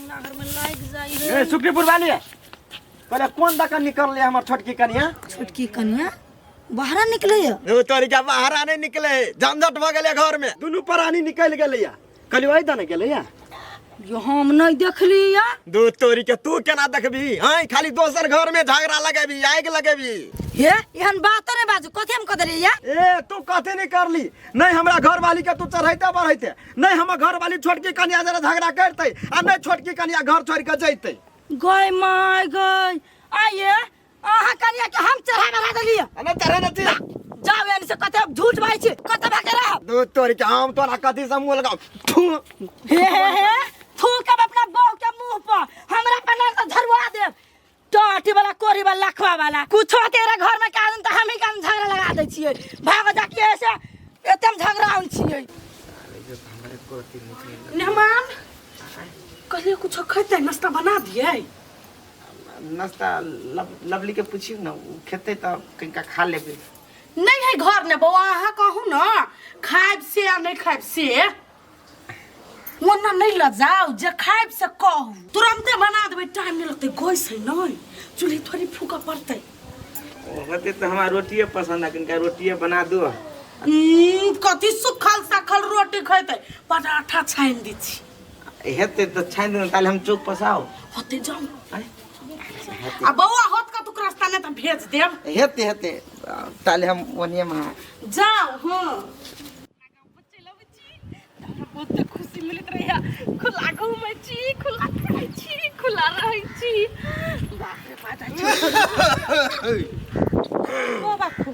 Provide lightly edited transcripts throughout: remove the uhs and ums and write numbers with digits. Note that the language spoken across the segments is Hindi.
घर में लाइक जाई है। ए सुखरीपुर वाली पहले कौन दका निकल ले हमर छोटकी कनिया? छोटकी कनिया बाहर निकले है। ओ तोरी के बाहर नहीं निकले, झंझट भ गेले घर में। दुनु प्राणी निकल गेले या। कल वही दने गेले या। यो हम नहीं देखली या। दो तोरी के तू केना देखबी? हां खाली दोसर घर में झगड़ा लगेबी, आग लगेबी। हे एहन बात ने बाजू कथि हम कदरी या। ए तू कथे नहीं करली, नहीं हमरा घर वाली के तू चढ़ैते बढ़ैते, नहीं हमर घर वाली छोटकी कनिया जरा झगड़ा करते आ नहीं छोटकी कनिया घर छोड़ के जइते। गय माय गय आये आहा कनिया के हम चढ़ा बना देलिए। अने चढ़े न छी जाओ एन से कते झूठ बाई छी, कते भागे रह। दो तोरी के हम तोरा कथि से मुंह लगाऊ? हे थूक के अपना बहू के मुंह पर हमरा पे ना तो झरवा दे। टाटी वाला कोरी वाला लखवा वाला कुछो तेरे घर में कान त हम ही कान झगड़ा लगा दे छिए। भाग जा के ऐसे एतम झगड़ा होन छिए। मेहमान कहलिए कुछ खैते नाश्ता बना दिए। नाश्ता लवली के पूछियो ना, खेते त कनिका खा लेबे। नहीं है घर ने बउआ हा कहू ना खाइब से या नहीं खाइब से वरना नहीं ल जाओ जे खाइब से कहू तुरंते बना देबे। टाइम नहीं लगते गैस है नहीं चूल्ही थोड़ी फूका पड़ते। ओते तो हमरा रोटिए पसंद है, कनिका रोटिए बना दो। कथि सुखल साखल रोटी खैते पराठा छान दी छी। हेते तो छान दो ताले हम चौक पसाओ होते जाओ आ बउआ होत का तुक रास्ता ने त भेज देब। हेते हेते ताले हम ओनिए में जाओ। हां बहुत खुशी मिलत रहिया। खुला घूमै छी, खुला खाइ छी, खुला रहै छी। बाप रे बाप छी। ओ बापू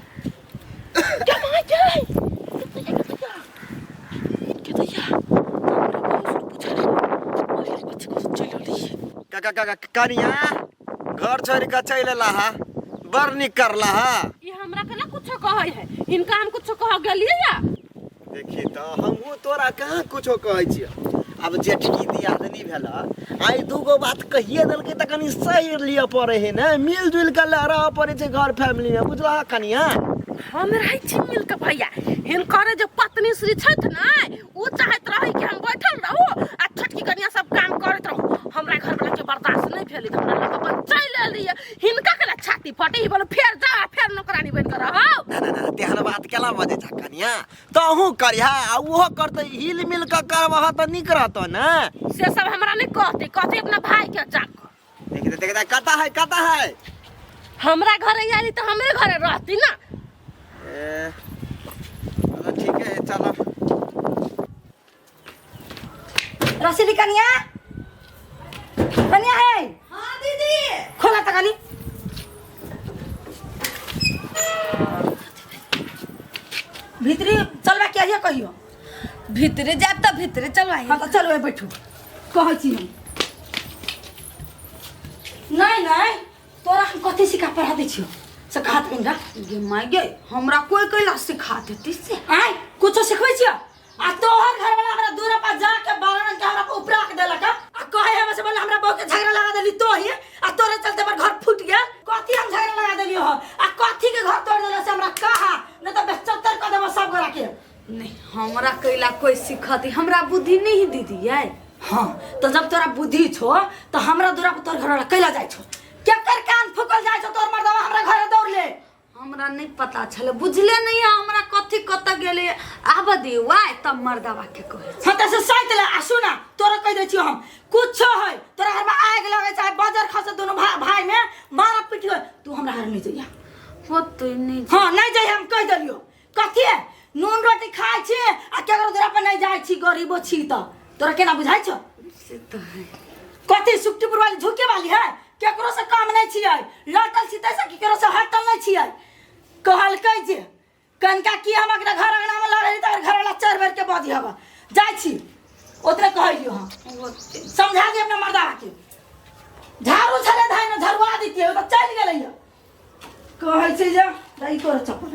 क्या माय गई के दैया का कनिया घर छोड़ के चले लहा बर निक करला हा। ये हमरा के ना कुछो कहै है, इनका हम कुछो कह गेलिए या। देखी तो हमहू तोरा कहाँ कुछो कहै छी। अब जेठकी दियादनी भेला आई दूगो बात कहिए दल के त कनी सही लिया पड़े है ना, मिलजुल के रह पड़े छै घर फैमिली में, बुझला कनिया? हम रहै छी मिल के भैया। हिनकर जो पत्नी श्री छथि ना उ चाहत रही कि हम बैठल रहू आ छोटकी कनिया सब काम करत रहू। हमरा घर वाला के बर्दाश्त नहीं भेली त हमरा लग अपन चल एलिए। हिनका के छाती फटे बोल फेर जा फेर नौकरानी बन कर रहो। ना ना ना तेहन बात केला बजे छ कनिया? तहू करिया आ उहो करते हिल मिल के करबह त निक रहतो ना। से सब हमरा नहीं कहते, कहते अपना भाई के जाक। देख कता है हमरा घरे आली त हमरे घरे रहती ना। चलो ठीक है चलो। रसीदी कनिया कनिया है। हाँ दीदी खोला त कनी। भीतरी चलवा के आइए कहियो। भीतरे जाब त भीतरे चलवाई। हां त चलो बैठो कहै छी हम। नहीं तोरा हम कथि सिखा पढ़ा दै छियो से खात बिंगा गे माय गे हमरा कोई कैला सिखा देती से आय कुछो सिखबै छियो। आ तोहर घर वाला हमरा दूर पर जाके बालन के हमरा उपरा के देलक आ कहे हम से बोले हमरा बहू के झगड़ा लगा देली तो ही आ तोरे चलते पर घर फूट गया। कथि हम झगड़ा लगा देली हो आ कथि के घर तोड़ देले से हमरा कहा न त 75 क देबो सब गोरा के। नहीं हमरा कैला कोई सिखती, हमरा बुद्धि नहीं दीदी है। हां तो जब तोरा बुद्धि छो तो हमरा दूरा पर तोर घर वाला कैला जाय छो केकर कान फुकल जाय छो तोर मर्दवा हमरा घरे दौड़ ले। हमरा नहीं पता छले बुझले नहीं हमरा कथि कत गेले आब देवाय तब मर्दवा के कहे। हां त से साइड ले आ सुना तोरा कह दे छियो हम कुछ है तोरा घर में आग लगे चाहे बाजार खसे दोनों भाई में मारा पीटी हो तू हमरा घर नहीं जइया। होत नहीं। हां नहीं जाय हम कह देलियो कथि है नून रोटी खाय छी आ केकरो दूरा पर नहीं जाय छी गरीबो छी त तोरा केना बुझाय छ? से तो है कथि सुखटीपुर वाली झुके वाली है केकरो से काम नहीं छियै लटल छी तैसे केकरो से हटल नहीं छियै। कहल कह जे कनका की हम एकरा घर अंगना में लड़े त घर वाला 4 बेर के बाजी हवा जाय छी ओतरे कहलियो। हां समझा दे अपना मर्दा के झाड़ू छले धाय न झरवा दीतिए ओ त चल गेलै। कहै छै जे दई तोर चप्पल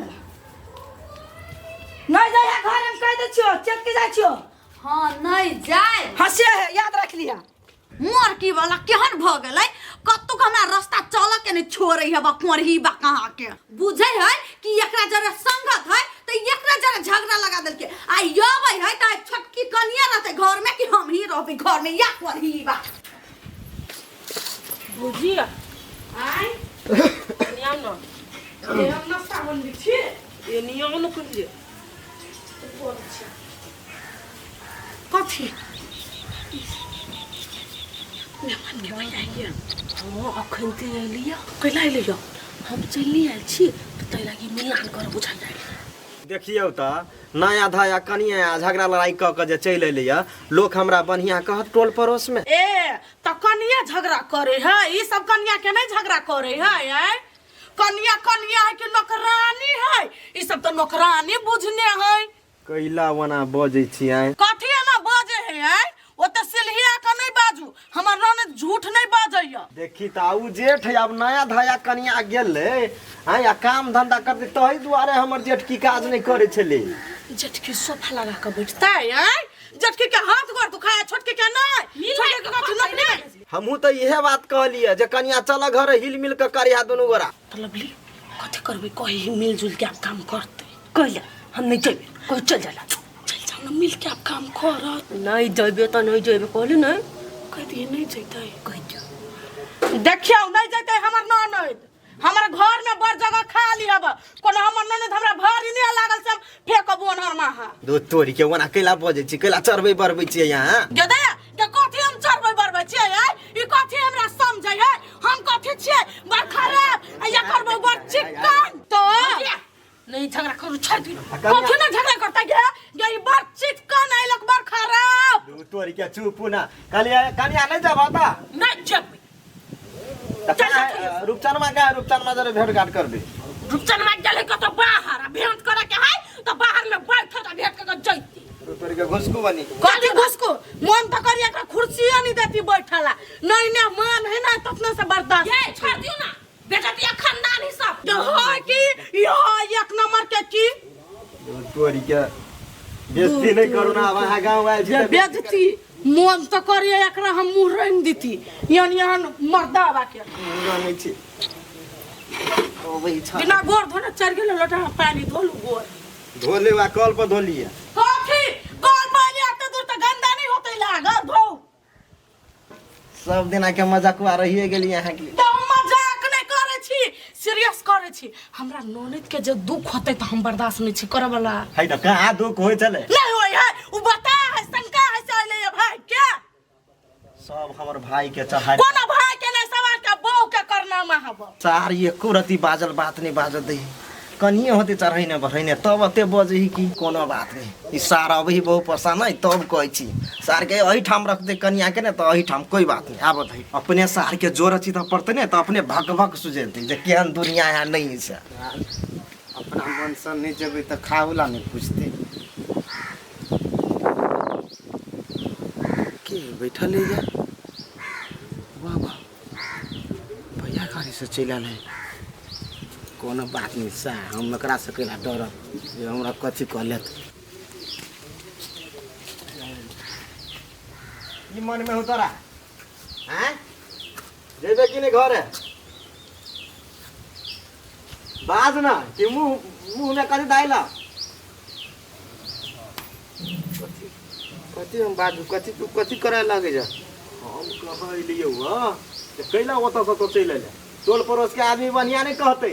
नहीं जाय घर में कह दे छियो चेक के जाय छियो। हां नहीं जाय हसे है याद रख लिया। मोर की वाला केहन भ गेलै कत्तु हमरा रास्ता चल के नहीं छोड़ै है बकुरही बा कहां के बुझै है कि एकरा जरा संगत है त एकरा जरा झगड़ा लगा देल के आ यबै है त छोटकी कनिया रहते घर में कि हम ही रहबे घर में या करही बा। बुझिया आई नियम न ये हम ना सावन बिछे ये नियम न कर दिए बहुत अच्छा कथी मेहमान के भाई आइए हां अखन ते लिया कैला लिया हम चली आइल छी तो तै लागी मिलान कर बुझा जाए देखियौ त नया धाया कनिया झगड़ा लड़ाई क के जे चल अइले लोग हमरा बढ़िया कहत टोल पड़ोस में ए त कनिया झगड़ा करे है ई सब कनिया के नहीं झगड़ा करे है कनिया कनिया है कि नौकरानी है ई सब तो नौकरानी बुझने है कैला वना बजै छियै कथी ना बाजे है ओ त सिलहिया का नहीं बाजू हमर ननद झूठ नहीं बाजैया देखी त आउ जेठ है अब नया धाया कनिया गेले आ या काम धंधा करते तही दुआरे हमर जेठ की काज नहीं करे छले जेठकी सोफा लगा के बैठता है जेठकी के हाथ गोड़ दुखाया छोटकी के नहीं छोटकी के कथी नहीं हमहू त इहे बात कहलिए जे कनिया चल घर हिल मिल के करिया दोनों गोरा तलबली कथी करबे कही मिलजुल के आप काम करते कहले हम नहीं जेबे कोई चल जाला चल जाओ ना मिल के आप काम करत नहीं जेबे त नहीं जेबे कहले नहीं कह दिए नहीं जइतै कह दियो देखियो नहीं जइतै हमर ननद हमारे घर में बड़ जगह खाली हब कोनो हमर ननद हमरा भारी नहीं लागल से फेकबो नर माहा दो तोरी के वना कैला बजै छी कैला चरबै बरबै छी यहां गदे के कथी हम चरबै बरबै छी ई कथी हमरा समझै है हम कथी छी बड़ खराब या करबो बड़ चिकन तो नहीं झगड़ा करू छोड़ दी कथी ना झगड़ा करता गे ई बड़ चिकन आई लोग बड़ खराब दो तोरी के चुप ना कनिया नहीं जाबा त नहीं जब रूपचनमा का रूपचनमा जरे भेट घाट कर दे रूपचनमा गेले के तो बाहर भेंट करे के है तो बाहर में बैठ त भेंट के जइती तोरी के घुसकू बनी कथी घुसको मन त करिया का कुर्सी नहीं देती बैठला नहीं ना मन है ना ततना से बर्दाश्त ये छोड़ दियो ना बेटा दिया खानदान ही सब तो है कि यह एक नंबर के की तोरी के बेइज्जती नहीं करू ना वहां गांव आइल छी बेइज्जती मन त करिया एकरा हम मुंह रंग देती यानी यहाँ मर्दावा के नहीं छी ओ भाई छ बिना गोर धोने चढ़ गेल लोटा पानी धोलू गोर धोले वा कल पर धोलिया कथी कल पानी आते दूर त गंदा नहीं होतै लागल धो सब दिन के मजाक आ रही गेली यहां की तो मजाक नहीं करे छी सीरियस करे छी हमरा ननद के जे दुख होतै त हम बर्दाश्त नहीं छी करे वाला है त कहां दुख होय चले नहीं होय है उ बता है शंका है चले भाई क्या सब हमर भाई के चढ़ाई कोनो भाई के नहीं सवाल के बहू के करना महब चार एको रति बाजल बात नहीं बाजत दे कनिए होते चढ़ै न भरै न तब अते बजही की कोनो बात नहीं ई सार अबही बहु पसंद है तब कहै छी सार के एही ठाम रख दे कनिया के न त एही ठाम कोई बात नहीं आबत है अपने सार के जोर छी त पड़ते न त अपने भग भग सुझेते जे केहन दुनिया है नहीं से अपना मन से नहीं जेबे तो खावला नहीं पूछते के बैठल ले जा वाह वाह भैया गाड़ी से चल आल है कोनो बात नहीं सा हम नकरा सकेला डर जे हमरा कथी कहलत ई मन में हो तोरा हैं जेबे कि नहीं घर है बाज ना कि मुंह में कथी दाइला कथी हम बाजू कथी तू कथी करे लागे जा हम कहाँ लियो हां कैला ओत से तो चल ले टोल पड़ोस के आदमी बढ़िया नहीं कहते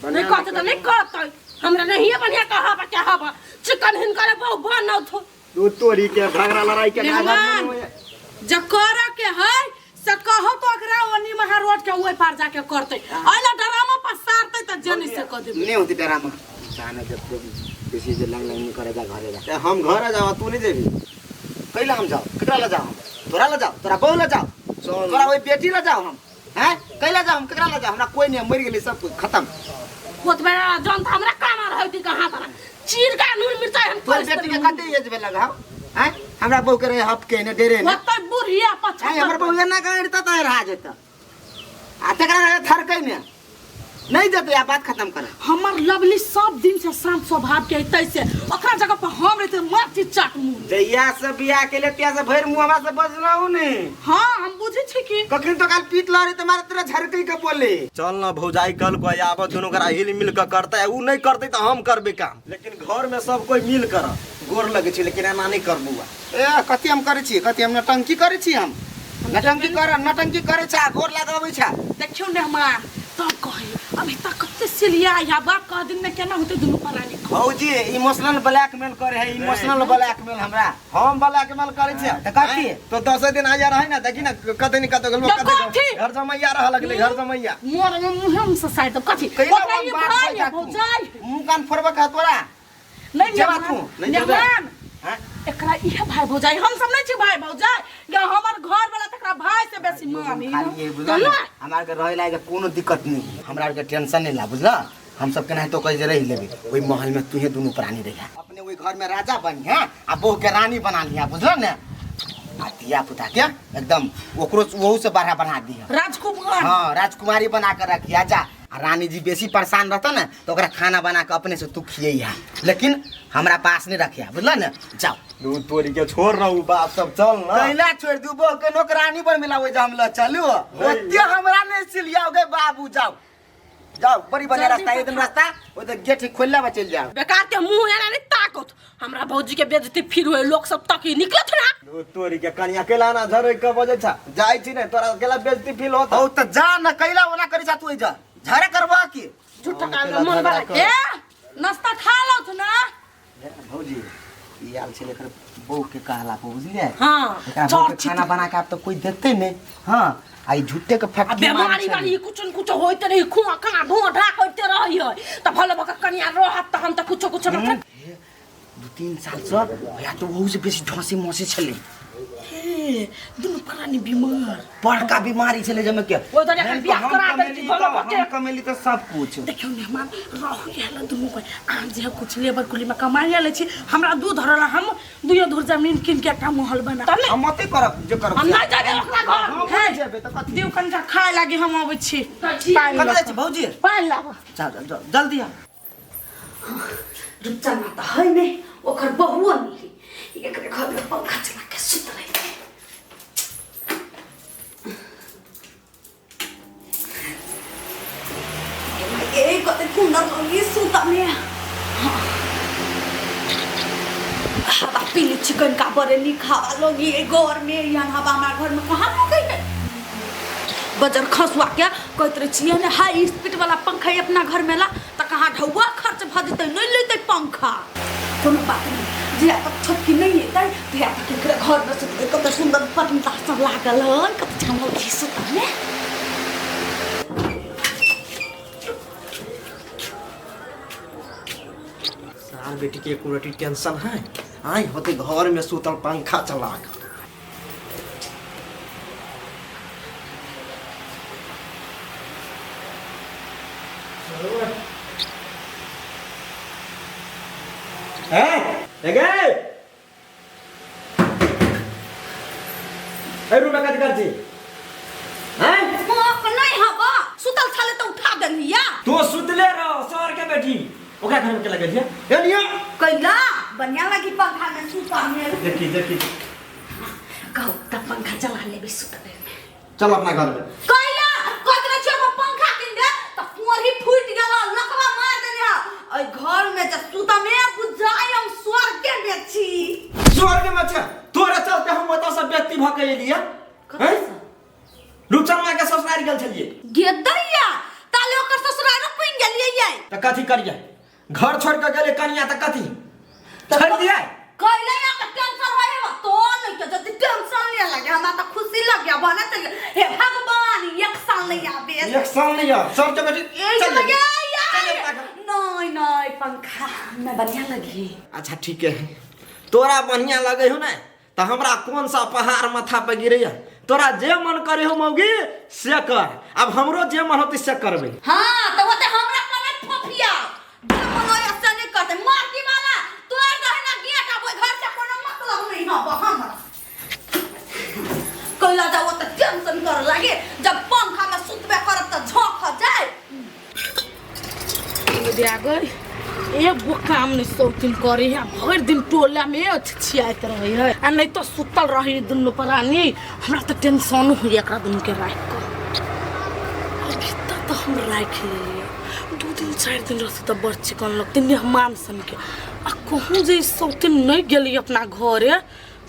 नहीं कहते तो नहीं कहते हमरा नहीं बढ़िया कहब कहब चिकन हिन करे बहु बनौ थो तू तोरी के झगड़ा लड़ाई के मेहमान जकरा के है से कहो तो एकरा ओनी महा रोड के ओइ पार जाके करते आइला ड्रामा पर सारते त जनी से क देबे नहीं होती डरामा जाने जब किसी से लंग नहीं करेगा घरे जा हम घर जावा तू नहीं जेबी कैला हम जाओ केकरा ला जाओ तोरा ला जाओ तोरा बहू ला जाओ तोरा ओई बेटी ला जाओ हम हैं कैला जाओ हम केकरा ला जाओ हमरा कोई नहीं मर गेली सब कुछ खत्म होत बे जन हमरा काना रहती कहां पर चीर का नून मिर्चा हम तोर बेटी के कते एज में लगाओ हैं हमरा बहू करे हप के ने डेरे ने होत बुढ़िया पछा हैं हमर बहू ना करता त रहा जेता आ तकरा थरकै ने नहीं देते या बात खत्म करे हमर लवली सब दिन से शांत स्वभाव के तैसे ओकरा जगह पर हम रहते माटी चाट मुंह जइया से बियाह के ले त्या से भैर मुंह हमरा से बजलहु ने हां हम बुझे छी कि कखन तो काल पीट लरे तुम्हारे तेरा झरकै के बोले चल ना भौजाई कल को आब दोनों करा हिल मिल के करता है उ नहीं करते तो हम करबे काम लेकिन घर में सब कोई मिल कर गोर लगे छी लेकिन एना नहीं करबुआ ए कथि हम करे छी कथि हम टंकी करे छी हम नटंकी करे छा गोर लगाबै छा देखियो ने हमार तब कहे अभी तक कते सिलिया या बाप कह दिन में केना होते दुनु परानी भौजी इमोशनल ब्लैकमेल करे है इमोशनल ब्लैकमेल हमरा हम ब्लैकमेल करे छे त कथी तो 10 दिन आ जा रहे ना देखी ना कते नहीं कते गलबो तो कथी? घर जमैया रह लगले घर जमैया मोर में मुहम से साइड कथी कैला ओकरा ये बात भाई बात हो जाय मुंह कान फोड़बा का तोरा नहीं जेबा तू, नहीं जेबा। मेहमान हां एकरा इहे भाई भौजाई हम सब नहीं छी भाई भौजाई या हमर घर वाला तकरा भाई से बेसी मानी खाली ये बुझला हमार के रहे लागे कोनो दिक्कत नहीं हमरा के टेंशन नहीं ला बुझला हम सब केना तो कह रही लेबे ओई महल में तुहे दोनों प्राणी रहिया अपने ओई घर में राजा बनी है आ बहू के रानी बना लिया बुझला ने आ दिया पुता के एकदम ओकरो वहू से बढ़ा बना दिया राजकुमार हां राजकुमारी बना के रखिया जा आ रानी जी बेसी परेशान रहता ना तो ओकरा खाना बना के अपने से तू खियैया लेकिन हमरा पास नहीं रखिया बुझला ने जाओ दू तोरी के छोड़ रहू बाप सब चल ना कैला छोड़ दू बो के नौकरानी पर मिलावे जा हम ल चलू ओते हमरा नहीं सिलियाओगे बाबू जाओ जाओ बड़ी बढ़िया रास्ता एक दिन रास्ता ओ तो गेट खोलला में चल जाओ बेकार के मुंह एना नहीं ताकत हमरा भौजी के बेइज्जती फिर होए लोग सब तक ही निकलत ना दू तोरी के कनिया केला ना झरे के बजे छा जाई छी ने तोरा केला बेइज्जती फील होत ओ तो जा न कैला ओना करी जा तू जा झारे करबा की झूठा का मन बड़ा ए नाश्ता खा लो तू ना भौजी ई आल छले कर बहू के कहला को बुझलिए हां एकरा बहू के खाना बना के आप तो कोई देते नहीं हां आई झूठे के फटकी बेमारी वाली कुछ न कुछ होइते नहीं खुआ कना ढोढा करते रही है त भले बका कनिया रहत त हम त कुछ न दू 3 साल से या तो वहू से बेसी ढोसी मोसी छले हे दुनु प्राणी बीमार बड़का बीमारी छले जमे के ओ तो देखन बियाह करा दे छी भले बके हम कमेली तो सब कुछ देखियो मेहमान रहु याला दुनु को आज जे कुछ लेबर कुली में कमाई ले छी हमरा दूध धरला हम दुयो धुर जमीन किन के एकटा महल बना तने हम मते करब जे करब हम नहीं जाबे ओकरा घर हे जेबे त कथि दिउ कनटा खाए लागी हम आबै छी कतले छ भौजी पानी लाबो चल जल्दी आ रुचा ना त है नै ओकर बहुआ मिली एकरे घर में पंखा चला के सुत रही ए कते कुंडा लगी सुता में हवा पीली चिकन का बरे नहीं खावा लोगी घर में यहाँ हवा हमारे घर में कहाँ हो गई है बजर खसुआ क्या कहते रहे छिए ने हाई स्पीड वाला पंखा अपना घर में ला तो कहाँ ढौआ खर्च भ जते नहीं लेते पंखा कोनो बात नहीं जिया तक छोटकी नहीं है तो या तक एकरे घर में सुते कते सुंदर पतंता सब लागल है कते छमल की सुता में सार बेटी के कुरटी टेंशन है आई होते घर में सुतल पंखा चला के रूम में कर जी नहीं हवा सुतल छले तो उठा देलिया तू सुतले रहो सर के बेटी ओकरा घर में के लगे छै एलिया कैला बढ़िया लगी पंखा में सुता में देखी कहू त पंखा चला लेबे सुतबे में चल अपना घर में कैला कतरे छ पंखा किन दे त कुंवर ही फूट गेल लकवा मार देने ओइ घर में ज सुता में बुझाई हम स्वर्ग के में छी स्वर्ग में छ तोरा चलते हम ओता से व्यक्ति भ के एलिया हैं रुचनमा के ससुराल गेल छलिए गेदैया ताले ओकर ससुराल पिन गेलिए ये त कथि करिए घर छोड़ के गेले कनिया त कथि छोड़ दिए कैला या के टेंशन होए तो नहीं के जति टेंशन नहीं लगे हमरा त खुशी लगे बने त हे भगवान एक साल नहीं आबे एक साल नहीं आ सर के बेटी चल लगे नहीं पंखा में बढ़िया लगी अच्छा ठीक है तोरा बढ़िया लगे हो ना तो हमरा कौन सा पहाड़ माथा पे गिरे तोरा जे मन करे हो मौगी से कर अब हमरो जे मन होते से करबे हां तो ओते हमरा कने फोफिया जे मन ऐसे नहीं करते माटी वाला तोर गहना गेट आबे घर से कोनो मतलब नहीं हबो हमरा कैला जा ओते टेंशन कर लागे जब पंखा में सुतबे करब त झोंक जाए दे आ गई एक वो काम नहीं शौकीन करे है भर दिन टोला में छियात रहे है आ नहीं तो सुतल रही दुनु प्राणी हमरा तो टेंशन हो एकरा दुनु के राख कर अभी तो हम राख लिए 2 दिन 4 दिन रहते तो बड़ चिकन लगते मेहमान सन के आ कहूँ जे शौकीन नहीं गेली अपना घरे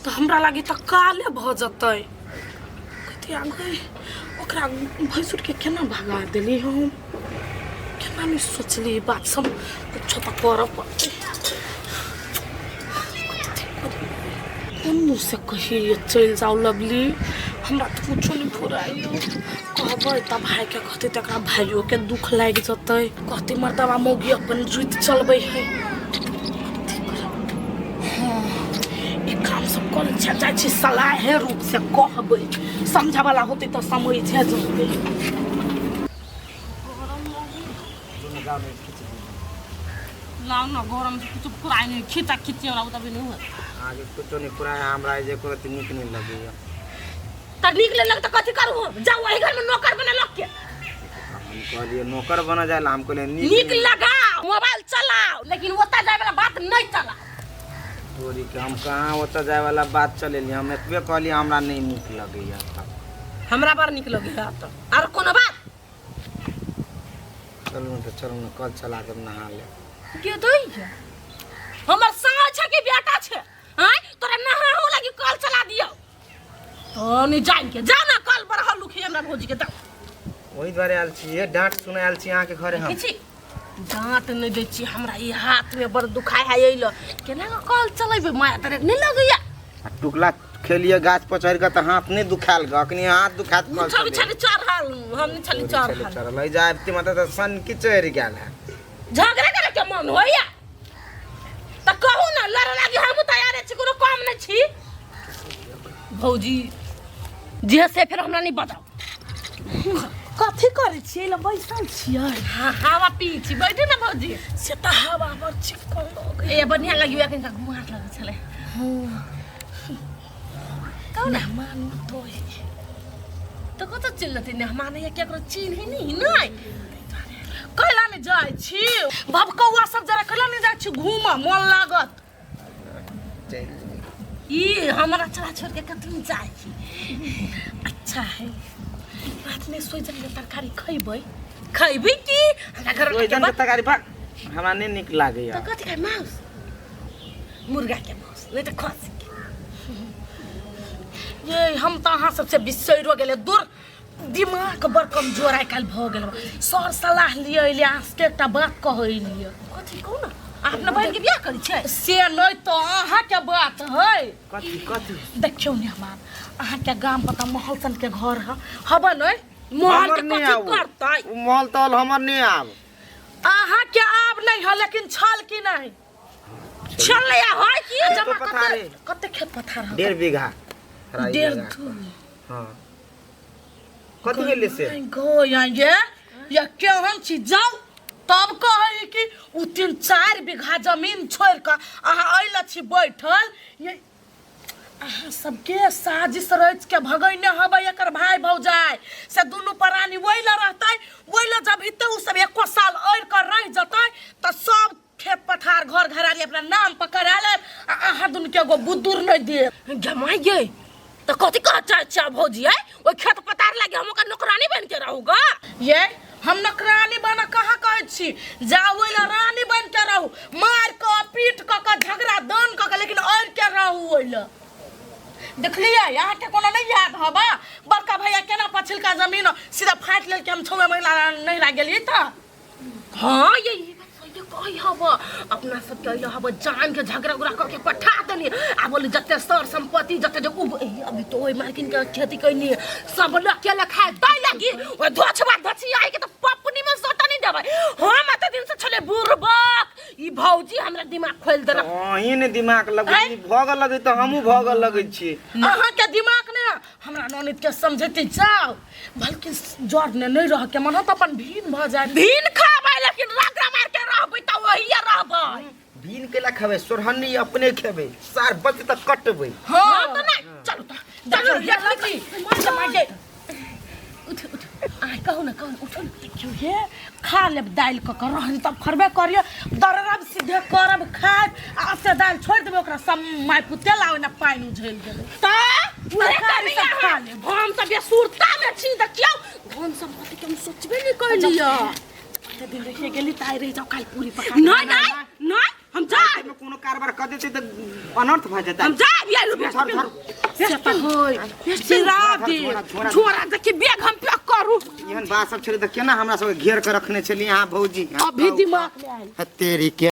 तो हमरा लगी तो काले भ जतै के आ गई ओकरा भैंसुर के केना भगा देली हम केना नहीं सोचली बात सब कुछ तो कर पड़ते मुँह से कही चल जाओ लवली हमरा तो कुछ नहीं फुराइयो कहबै तब भाई के कहते तकरा भाइयों के दुख लाग जतै कहते मर्दवा मौगी अपन जुत चलबै है काम सब कर जाइ छी सलाह रूप से कहबै समझा वाला होते तो समय छै जते लाउ न गरम कुछ फुराइ नहीं खिचा खिची वाला उता भी नहीं हो आगे कुछ नहीं पूरा हमरा जे करत निक नहीं लगे त निकले लग त कथि करू जाओ वही घर में नौकर बने लग के हम कहलिए नौकर बना जाए हम कहले निक लगा मोबाइल चलाओ लेकिन ओता जाए वाला बात नहीं चला तोरी के हम कहां ओता जाए वाला बात चलेली हम एतबे कहलिए हमरा नहीं निक लगैया हमरा बार निक लगैया त और कोनो बात चलो न कल चला के नहा ले के दई हमर साँझ छै कि बेटा छै हैं तोरा नहा हो लगी कल चला दियो तो नहीं जान के जा ना कल बरहल लुखी हमरा भौजी के त ओही द्वारे आल छी ये डांट सुने आल छी यहां के घरे हम किछि डांट नहीं दै छी हमरा ई हाथ में बड़ दुखाय है एलो केना कल चलेबे माया तरे नहीं लगैया टुकला खेलिए गाछ पर चढ़ के त हाथ नहीं दुखाल ग अखनी हाथ दुखात कल छली छली चढ़ल हम नहीं छली चढ़ल चढ़ल जाबती मत त सन की चढ़ गेल है झगड़ा करे के मन होया त कहू ना लड़ लागी हम तैयार छी कोनो काम नहीं छी भौजी जे से फिर हमरा नहीं बताओ कथि करे छी ल बैसल छियै हां हवा पी छी बैठे ना भौजी से त हवा पर चिपकल ए बढ़िया लगी एखन का गुहार लगे छले कौन मेहमान तो है तो कत चिल्लती मेहमान है केकरो चिन्ह ही नहीं कैला नहीं जाय छी भबकौआ सब जरा कैला नहीं जाय छी घूम मन लागत ई हमरा चला छोड़ के कतई जाय छी अच्छा है रात में सोई जन के तरकारी खइबै की हमरा घर सोई जन के तरकारी भाग हमरा नहीं निक लागैया त कथि खाइ मांस मुर्गा के मांस नहीं त खसी ये हम त अहाँ सबसे बिसैरो गेले दूर दिमाग बड़ कमजोर आइ काल भ गेल सर सलाह लिए ले आस्ते एकटा बात कहैलिए कथि कहू ना अपना बहन के बियाह करै छै से नहीं तो अहाँ के बात है कथि कथि देखियो ने हमार अहाँ के गांव पता महल सन के घर है हबे नहीं महल के कथि करतै महल तल हमर नहीं आब अहाँ के आब नहीं है लेकिन छल की नहीं छल या है की जमा कते खेत पथार है 1.5 बीघा 1.5 हां कथि गेले से गो ये केहन छी जाऊ तब कहे कि उ 3-4 बीघा जमीन छोड़ के अहाँ अइला छी बैठल ये अहाँ सबके साजिश रच के भगैने हबे एकर भाई भौजाई से दुनु प्राणी ओइला रहतै ओइला जब हिते उ सब एको साल और कर रह जतै त सब खेत पथार घर घरारी अपना नाम पर करा ले अहाँ दुनु के गो बुदुर नहीं दे जमाई गे तो कथि कह चाचा भौजी है ओ खेत पतार लागे हम ओकर नौकरानी बन के रहूगा ये हम नौकरानी बना कहां कहै छी जाओला रानी बन के रहू मार के पीट के झगड़ा दान के लेकिन और के रहू ओइला देखलिए यहाँ के कोनो नहीं याद हबा बड़का भैया केना पछिलका जमीन सीधा फाट लेल के हम 6 महीना नहीं लाग गेलिए त हां यही कही हब अपना सब के हब जान के झगड़ा उगड़ा करके पठा देनी आ बोले जते सर संपत्ति जते जो अभी तो ओइ मार्किन के खेती कैनी सब लकेला खाए तै लगी ओ धोछबा धछि आई के तो पपनी में सोटा नहीं देबै हम एते दिन से छले बुरबक ई भौजी हमरा दिमाग खोल देला अहीं ने दिमाग लगै भगल लगै त हमहु भगल लगै छी अहाँ के दिमाग ने हमरा ननद के समझते जाओ बल्कि जोर ने नहीं रह के मन त अपन भीन भ जाय भीन खाबै लेकिन रगड़ा मार के रहबै त वही रहबै भीन केला खाबे सोरहनी अपने खेबे सार बच त कटबै हां त नहीं चलो त चलो लगी जमागे उठ आइ कहू ना कहू उठ क्यों ये खा लेब दाल क रहन तब खरबे करियो दररब सीधे करब खाए आ से दाल छोड़ देबे ओकरा सब माय पुते लावे ना पानी उझैल देबे त उहे सब खा ले हम त बेसुरता में छी देखियो धन संपत्ति के हम सोचबे नहीं कइलियो दिन रहिए गेली ताई रह जाओ काल पूरी पका नहीं नहीं नहीं हम जाए में कोनो कारबार कर देते तो अनर्थ भ जाता हम जाए ये लो बेटा होय शराब दे छोरा देख के बैग हम पैक करू एहन बात सब छले त केना हमरा सब घेर के रखने छली यहाँ भौजी अभी दिमाग में आइल तेरी के